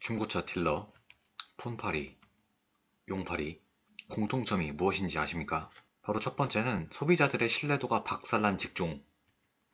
중고차 딜러, 폰팔이, 용팔이, 공통점이 무엇인지 아십니까? 바로 첫 번째는 소비자들의 신뢰도가 박살난 직종,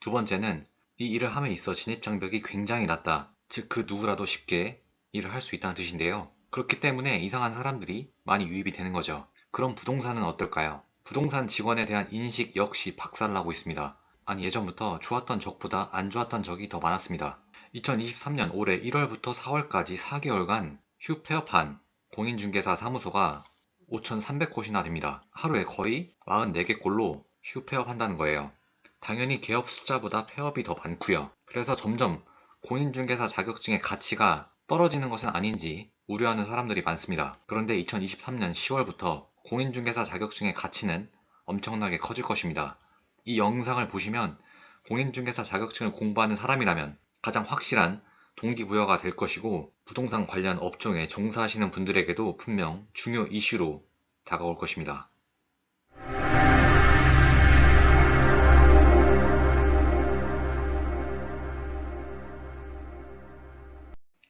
두 번째는 이 일을 함에 있어 진입장벽이 굉장히 낮다. 즉 그 누구라도 쉽게 일을 할 수 있다는 뜻인데요. 그렇기 때문에 이상한 사람들이 많이 유입이 되는 거죠. 그럼 부동산은 어떨까요? 부동산 직원에 대한 인식 역시 박살나고 있습니다. 아니 예전부터 좋았던 적보다 안 좋았던 적이 더 많았습니다. 2023년 올해 1월부터 4월까지 4개월간 휴폐업한 공인중개사 사무소가 5,300곳이나 됩니다. 하루에 거의 44개꼴로 휴폐업한다는 거예요. 당연히 개업 숫자보다 폐업이 더 많고요. 그래서 점점 공인중개사 자격증의 가치가 떨어지는 것은 아닌지 우려하는 사람들이 많습니다. 그런데 2023년 10월부터 공인중개사 자격증의 가치는 엄청나게 커질 것입니다. 이 영상을 보시면 공인중개사 자격증을 공부하는 사람이라면 가장 확실한 동기부여가 될 것이고 부동산 관련 업종에 종사하시는 분들에게도 분명 중요 이슈로 다가올 것입니다.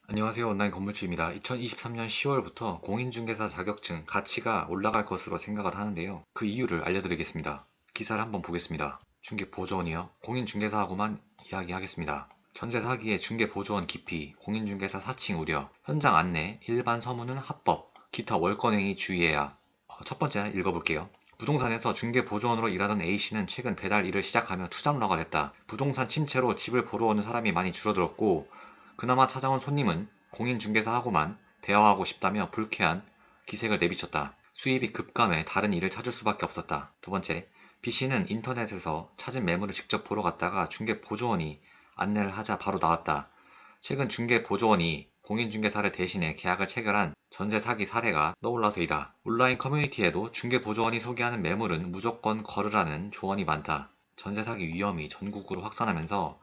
안녕하세요. 온라인 건물주입니다. 2023년 10월부터 공인중개사 자격증 가치가 올라갈 것으로 생각을 하는데요. 그 이유를 알려드리겠습니다. 기사를 한번 보겠습니다. 중개보조원이요. 공인중개사하고만 이야기하겠습니다. 전세 사기의 중개보조원 기피, 공인중개사 사칭 우려, 현장 안내, 일반 서문은 합법, 기타 월권행위 주의해야. 첫 번째 읽어볼게요. 부동산에서 중개보조원으로 일하던 A씨는 최근 배달 일을 시작하며 투잡러가 됐다. 부동산 침체로 집을 보러 오는 사람이 많이 줄어들었고 그나마 찾아온 손님은 공인중개사하고만 대화하고 싶다며 불쾌한 기색을 내비쳤다. 수입이 급감해 다른 일을 찾을 수밖에 없었다. 두 번째, B씨는 인터넷에서 찾은 매물을 직접 보러 갔다가 중개보조원이 안내를 하자 바로 나왔다. 최근 중개보조원이 공인중개사를 대신해 계약을 체결한 전세 사기 사례가 떠올라서이다. 온라인 커뮤니티에도 중개보조원이 소개하는 매물은 무조건 걸으라는 조언이 많다. 전세 사기 위험이 전국으로 확산하면서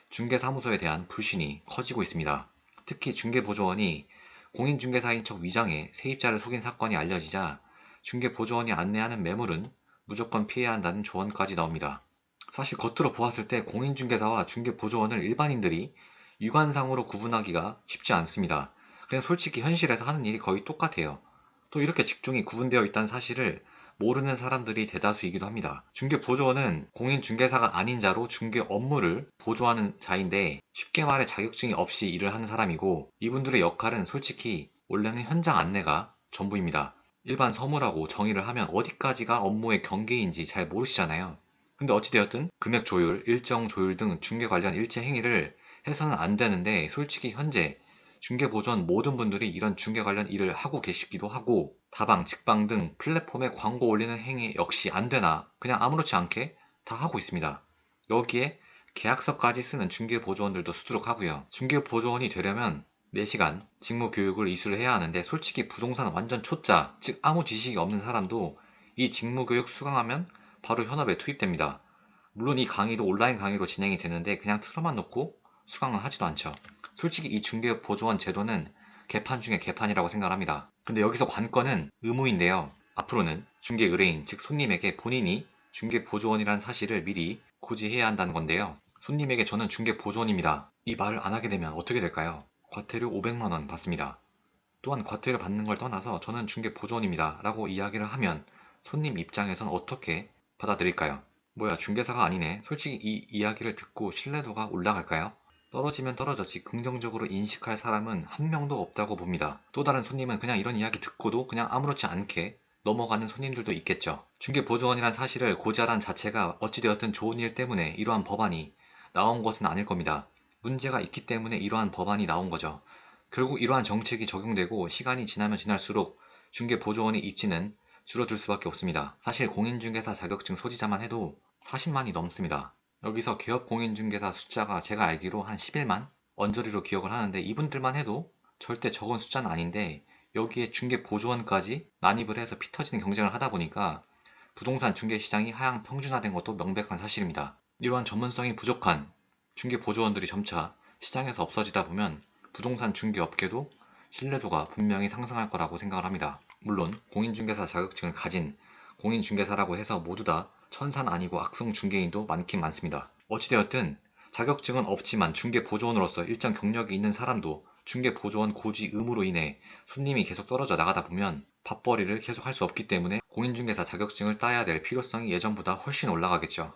중개사무소에 대한 불신이 커지고 있습니다. 특히 중개보조원이 공인중개사인 척 위장해 세입자를 속인 사건이 알려지자 중개보조원이 안내하는 매물은 무조건 피해야 한다는 조언까지 나옵니다. 사실 겉으로 보았을 때 공인중개사와 중개보조원을 일반인들이 육안상으로 구분하기가 쉽지 않습니다. 그냥 솔직히 현실에서 하는 일이 거의 똑같아요. 또 이렇게 직종이 구분되어 있다는 사실을 모르는 사람들이 대다수이기도 합니다. 중개보조원은 공인중개사가 아닌 자로 중개 업무를 보조하는 자인데 쉽게 말해 자격증이 없이 일을 하는 사람이고 이분들의 역할은 솔직히 원래는 현장 안내가 전부입니다. 일반 서무라고 정의를 하면 어디까지가 업무의 경계인지 잘 모르시잖아요. 근데 어찌되었든 금액 조율, 일정 조율 등 중개 관련 일체 행위를 해서는 안 되는데 솔직히 현재 중개보조원 모든 분들이 이런 중개 관련 일을 하고 계시기도 하고 다방, 직방 등 플랫폼에 광고 올리는 행위 역시 안 되나 그냥 아무렇지 않게 다 하고 있습니다. 여기에 계약서까지 쓰는 중개보조원들도 수두룩하고요. 중개보조원이 되려면 4시간 직무 교육을 이수를 해야 하는데 솔직히 부동산 완전 초짜, 즉 아무 지식이 없는 사람도 이 직무 교육 수강하면 바로 현업에 투입됩니다. 물론 이 강의도 온라인 강의로 진행이 되는데 그냥 틀어만 놓고 수강을 하지도 않죠. 솔직히 이 중개보조원 제도는 개판 중에 개판이라고 생각합니다. 근데 여기서 관건은 의무인데요. 앞으로는 중개 의뢰인, 즉 손님에게 본인이 중개보조원이라는 사실을 미리 고지해야 한다는 건데요. 손님에게 저는 중개보조원입니다. 이 말을 안 하게 되면 어떻게 될까요? 과태료 500만 원 받습니다. 또한 과태료 받는 걸 떠나서 저는 중개보조원입니다. 라고 이야기를 하면 손님 입장에선 어떻게 받아들일까요? 뭐야 중개사가 아니네. 솔직히 이 이야기를 듣고 신뢰도가 올라갈까요? 떨어지면 떨어졌지 긍정적으로 인식할 사람은 한 명도 없다고 봅니다. 또 다른 손님은 그냥 이런 이야기 듣고도 그냥 아무렇지 않게 넘어가는 손님들도 있겠죠. 중개보조원이란 사실을 고지하라는 자체가 어찌되었든 좋은 일 때문에 이러한 법안이 나온 것은 아닐 겁니다. 문제가 있기 때문에 이러한 법안이 나온 거죠. 결국 이러한 정책이 적용되고 시간이 지나면 지날수록 중개보조원의 입지는 줄어들 수밖에 없습니다. 사실 공인중개사 자격증 소지자만 해도 40만이 넘습니다. 여기서 개업 공인중개사 숫자가 제가 알기로 한 11만? 언저리로 기억을 하는데 이분들만 해도 절대 적은 숫자는 아닌데 여기에 중개보조원까지 난입을 해서 피 터지는 경쟁을 하다 보니까 부동산 중개시장이 하향 평준화된 것도 명백한 사실입니다. 이러한 전문성이 부족한 중개보조원들이 점차 시장에서 없어지다 보면 부동산 중개업계도 신뢰도가 분명히 상승할 거라고 생각을 합니다. 물론 공인중개사 자격증을 가진 공인중개사라고 해서 모두 다 천사는 아니고 악성 중개인도 많긴 많습니다. 어찌되었든 자격증은 없지만 중개보조원으로서 일정 경력이 있는 사람도 중개보조원 고지 의무로 인해 손님이 계속 떨어져 나가다 보면 밥벌이를 계속 할 수 없기 때문에 공인중개사 자격증을 따야 될 필요성이 예전보다 훨씬 올라가겠죠.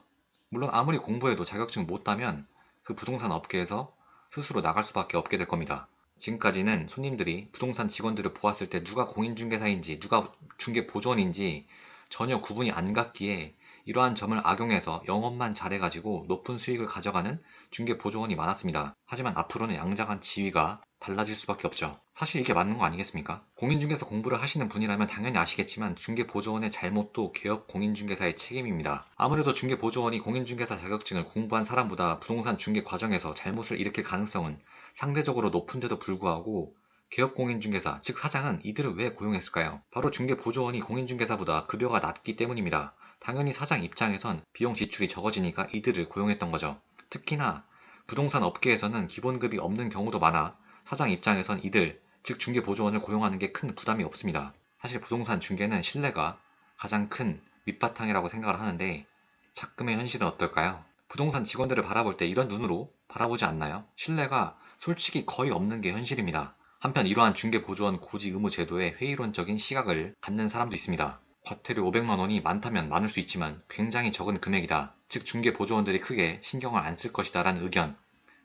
물론 아무리 공부해도 자격증 못 따면 그 부동산 업계에서 스스로 나갈 수밖에 없게 될 겁니다. 지금까지는 손님들이 부동산 직원들을 보았을 때 누가 공인중개사인지 누가 중개보조원인지 전혀 구분이 안 갔기에 이러한 점을 악용해서 영업만 잘해가지고 높은 수익을 가져가는 중개보조원이 많았습니다. 하지만 앞으로는 양장한 지위가 달라질 수밖에 없죠. 사실 이게 맞는 거 아니겠습니까? 공인중개사 공부를 하시는 분이라면 당연히 아시겠지만 중개보조원의 잘못도 개업 공인중개사의 책임입니다. 아무래도 중개보조원이 공인중개사 자격증을 공부한 사람보다 부동산 중개 과정에서 잘못을 일으킬 가능성은 상대적으로 높은데도 불구하고 개업 공인중개사, 즉 사장은 이들을 왜 고용했을까요? 바로 중개보조원이 공인중개사보다 급여가 낮기 때문입니다. 당연히 사장 입장에선 비용 지출이 적어지니까 이들을 고용했던 거죠. 특히나 부동산 업계에서는 기본급이 없는 경우도 많아 사장 입장에선 이들, 즉 중개보조원을 고용하는 게 큰 부담이 없습니다. 사실 부동산 중개는 신뢰가 가장 큰 밑바탕이라고 생각을 하는데 작금의 현실은 어떨까요? 부동산 직원들을 바라볼 때 이런 눈으로 바라보지 않나요? 신뢰가 솔직히 거의 없는 게 현실입니다. 한편 이러한 중개보조원 고지 의무 제도에 회의론적인 시각을 갖는 사람도 있습니다. 과태료 500만 원이 많다면 많을 수 있지만 굉장히 적은 금액이다. 즉 중개보조원들이 크게 신경을 안 쓸 것이다 라는 의견.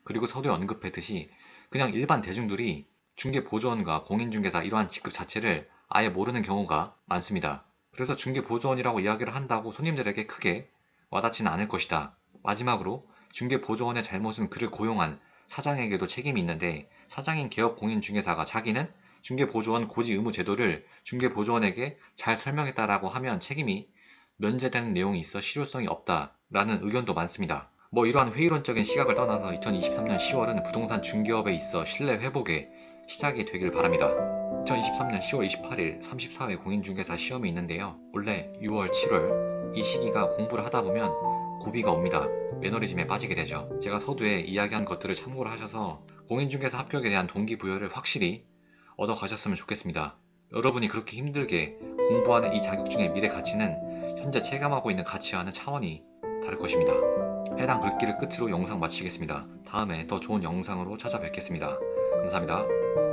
그리고 서두에 언급했듯이 그냥 일반 대중들이 중개보조원과 공인중개사 이러한 직급 자체를 아예 모르는 경우가 많습니다. 그래서 중개보조원이라고 이야기를 한다고 손님들에게 크게 와닿지는 않을 것이다. 마지막으로 중개보조원의 잘못은 그를 고용한 사장에게도 책임이 있는데 사장인 개업 공인중개사가 자기는 중개보조원 고지 의무 제도를 중개보조원에게 잘 설명했다라고 하면 책임이 면제되는 내용이 있어 실효성이 없다라는 의견도 많습니다. 이러한 회의론적인 시각을 떠나서 2023년 10월은 부동산 중개업에 있어 신뢰 회복의 시작이 되길 바랍니다. 2023년 10월 28일 34회 공인중개사 시험이 있는데요. 원래 6월, 7월 이 시기가 공부를 하다 보면 고비가 옵니다. 매너리즘에 빠지게 되죠. 제가 서두에 이야기한 것들을 참고를 하셔서 공인중개사 합격에 대한 동기부여를 확실히 얻어 가셨으면 좋겠습니다. 여러분이 그렇게 힘들게 공부하는 이 자격증의 미래 가치는 현재 체감하고 있는 가치와는 차원이 다를 것입니다. 해당 글귀를 끝으로 영상 마치겠습니다. 다음에 더 좋은 영상으로 찾아뵙겠습니다. 감사합니다.